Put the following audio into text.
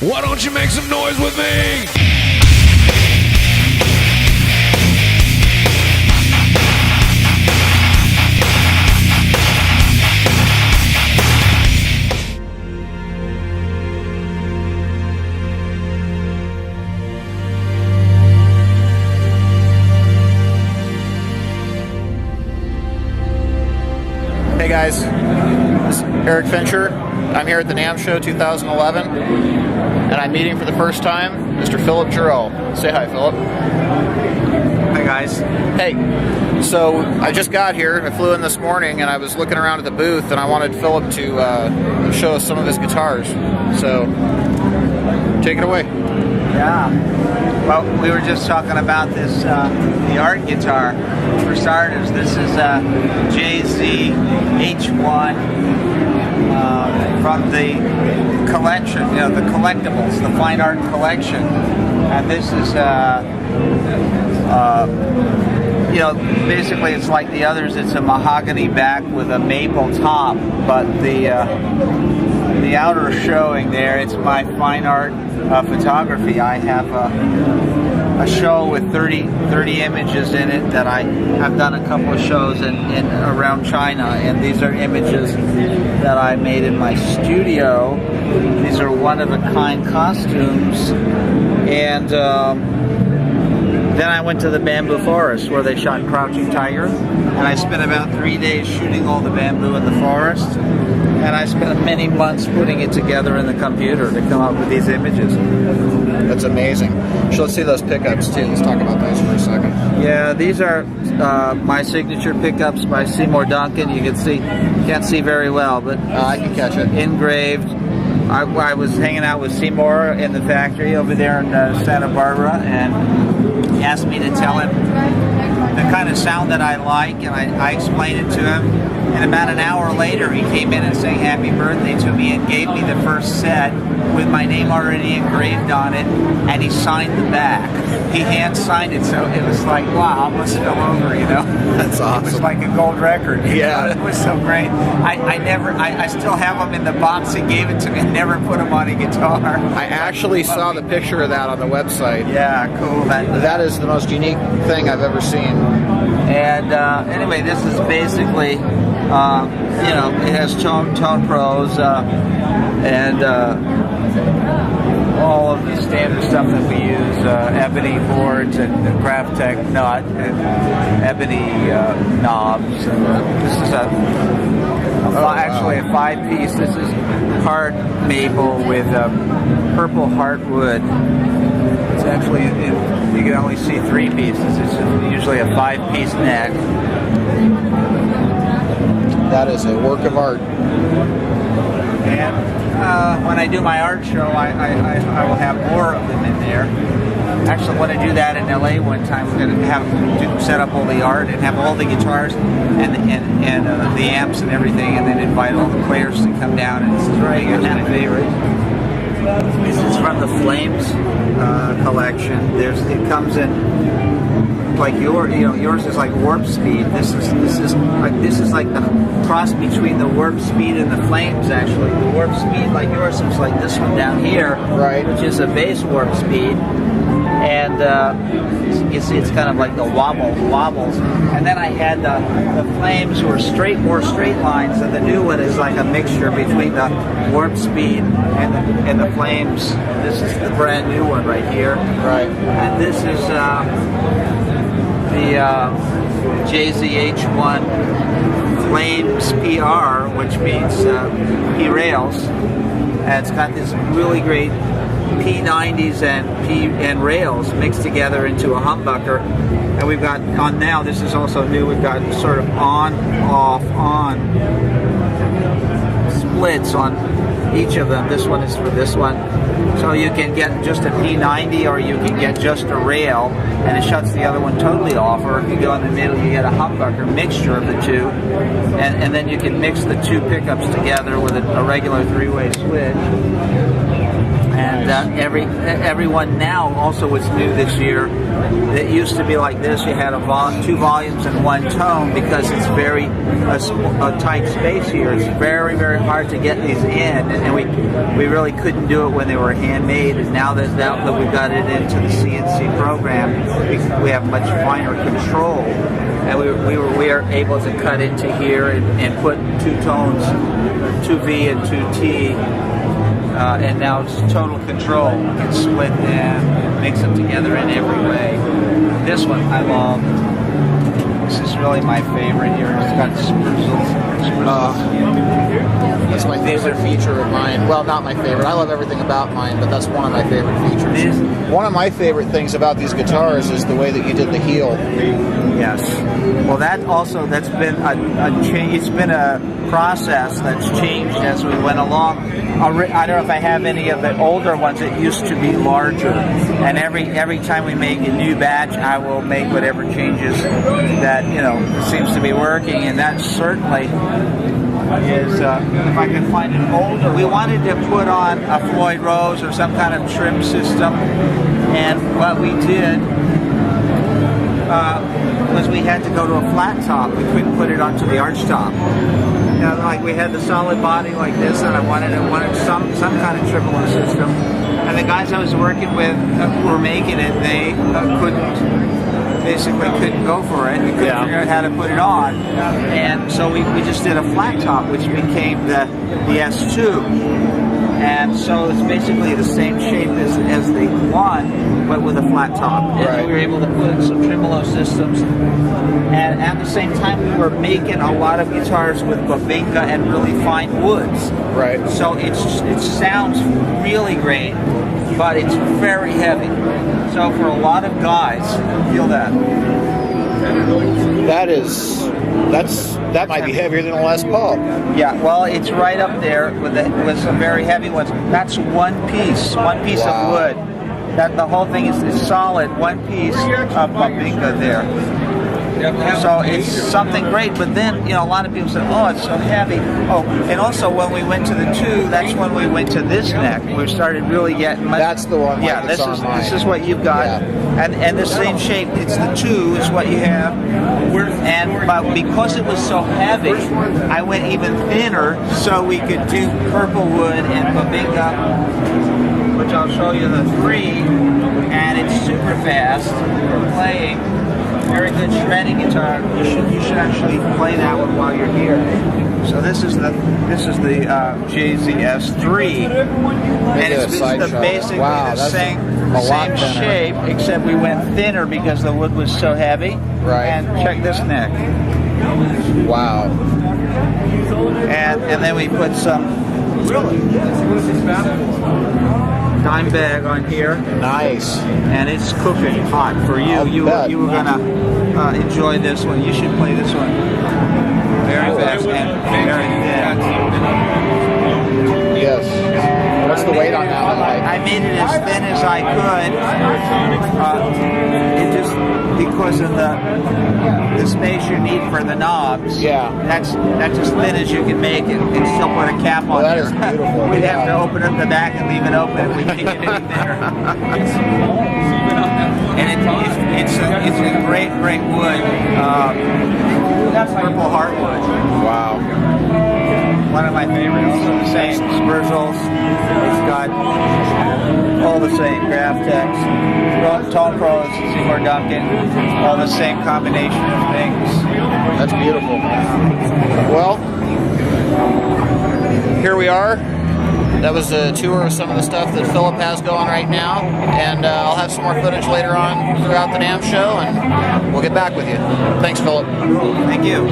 Why don't you make some noise with me? Hey guys, this is Erik Fincher. I'm here at the NAMM show 2011, and I'm meeting for the first time Mr. Phillip Jarrell. Say hi, Phillip. Hi guys. Hey, so I just got here. I flew in this morning, and I was looking around at the booth, and I wanted Phillip to show us some of his guitars. So, take it away. Yeah. Well, we were just talking about this, the art guitar. For starters, this is a JZ-H1 from the collection, you know, the collectibles, the fine art collection. And this is, you know, basically it's like the others. It's a mahogany back with a maple top, but the outer showing there, it's my fine art photography. I have a show with 30 images in it that I have done a couple of shows in around China, and these are images that I made in my studio. These are one-of-a-kind costumes, and then I went to the bamboo forest where they shot Crouching Tiger, and I spent about 3 days shooting all the bamboo in the forest, and I spent many months putting it together in the computer to come up with these images. That's amazing. So let's see those pickups too. Let's talk about those for a second. Yeah, these are my signature pickups by Seymour Duncan. You can see, can't see very well, but I can catch it. Engraved. I was hanging out with Seymour in the factory over there in Santa Barbara, and he asked me to tell him the kind of sound that I like, and I explained it to him. And about an hour later, he came in and sang happy birthday to me and gave me the first set with my name already engraved on it, and he signed the back. He hand signed it, so it was like, wow, I almost fell over, you know? That's awesome. It was like a gold record. Yeah. It was so great. I still have them in the box he gave it to me. I never put them on a guitar. I actually saw the picture of that on the website. Yeah, cool. That is the most unique thing I've ever seen. And anyway, this is basically, you know, it has tone pros and all of the standard stuff that we use, ebony boards and Graphtec nut and ebony knobs. And this is actually a 5-piece. This is hard maple with purple heartwood. It's actually, you can only see 3 pieces. It's usually a 5-piece neck. That is a work of art. And when I do my art show, I will have more of them in there. Actually, when I do that in LA one time, we're going to set up all the art and have all the guitars and the amps and everything, and then invite all the players to come down. And this is right here, my favorite. This is from the Flames collection. It comes in like yours is like Warp Speed. This is like the cross between the Warp Speed and the Flames. Actually, the Warp Speed like yours is like this one down here, right? Which is a bass Warp Speed, and you see it's kind of like the wobbles. And then I had the Flames were more straight lines, and the new one is like a mixture between the Warp Speed and the Flames. This is the brand new one right here, right? And this is the JZ-H1 Flames PR, which means P rails, and it's got this really great P90s and rails mixed together into a humbucker. And we've got on now, this is also new, we've got sort of on, off, on splits on each of them. This one is for this one. So you can get just a P90, or you can get just a rail, and it shuts the other one totally off. Or if you go in the middle, you get a humbucker mixture of the two, and then you can mix the two pickups together with a regular 3-way switch. and everyone now, also what's new this year, it used to be like this, you had two volumes and one tone, because it's very a tight space here. It's very, very hard to get these in, and we really couldn't do it when they were handmade, and now that we've got it into the CNC program, we have much finer control, and we are able to cut into here and put two tones, 2V and 2T, and now it's total control. You can split them, mix them together in every way. This one I love. This is really my favorite here. It's got That's my favorite feature of mine. Well, not my favorite. I love everything about mine, but that's one of my favorite features. One of my favorite things about these guitars is the way that you did the heel. Yes. Well, that's been a change. It's been a process that's changed as we went along. I don't know if I have any of the older ones. It used to be larger, and every time we make a new batch, I will make whatever changes that seems to be working, and that certainly is. If I can find an older, we wanted to put on a Floyd Rose or some kind of trim system, and what we did was we had to go to a flat top. We couldn't put it onto the arch top. Like we had the solid body like this, and I wanted some kind of tremolo system. And the guys I was working with who were making it, they basically couldn't go for it. We couldn't figure out how to put it on, and so we just did a flat top, which became the S2. And so it's basically the same shape as the one, but with a flat top. And we were able to put some tremolo systems. And at the same time, we were making a lot of guitars with Babinga and really fine woods. Right. So it sounds really great, but it's very heavy. So for a lot of guys, feel that. That might be heavier than a Les Paul. Yeah, well, it's right up there with some very heavy ones. That's one piece of wood. That the whole thing is solid. One piece of Babinga there. So it's something great, but then a lot of people said, "Oh, it's so heavy." Oh, and also when we went to the 2, that's when we went to this neck. We started really getting much. That's the one. Yeah, this is what you've got, and the same shape. It's the 2 is what you have, but because it was so heavy, I went even thinner so we could do purple wood and Babinga, which I'll show you the 3, and it's super fast for playing. Very good shredding guitar. You should actually play that one while you're here. So this is the JZS3, and it's basically the same shape, except we went thinner because the wood was so heavy. Right. And check this neck. Wow. And then we put some dime bag on here. Nice. And it's cooking hot for you. You were gonna enjoy this one. You should play this one. Very fast and very thin. Yes. What's the weight on that one like? I made it as thin as I could. It just because of the space you need for the knobs. Yeah. That's as thin as you can make it, and still put a cap on that there. is beautiful. We'd have to open up the back and leave it open if we make it any thinner. And it's a great wood. Purple heartwood. Wow. One of my favorites. Also the same Spurzels. It's got all the same Graphtex, Tone Pros, Seymour Duncan, all the same combination of things. That's beautiful. Well, here we are. That was a tour of some of the stuff that Phillip has going right now, and I'll have some more footage later on throughout the NAMM show, and we'll get back with you. Thanks, Phillip. Thank you.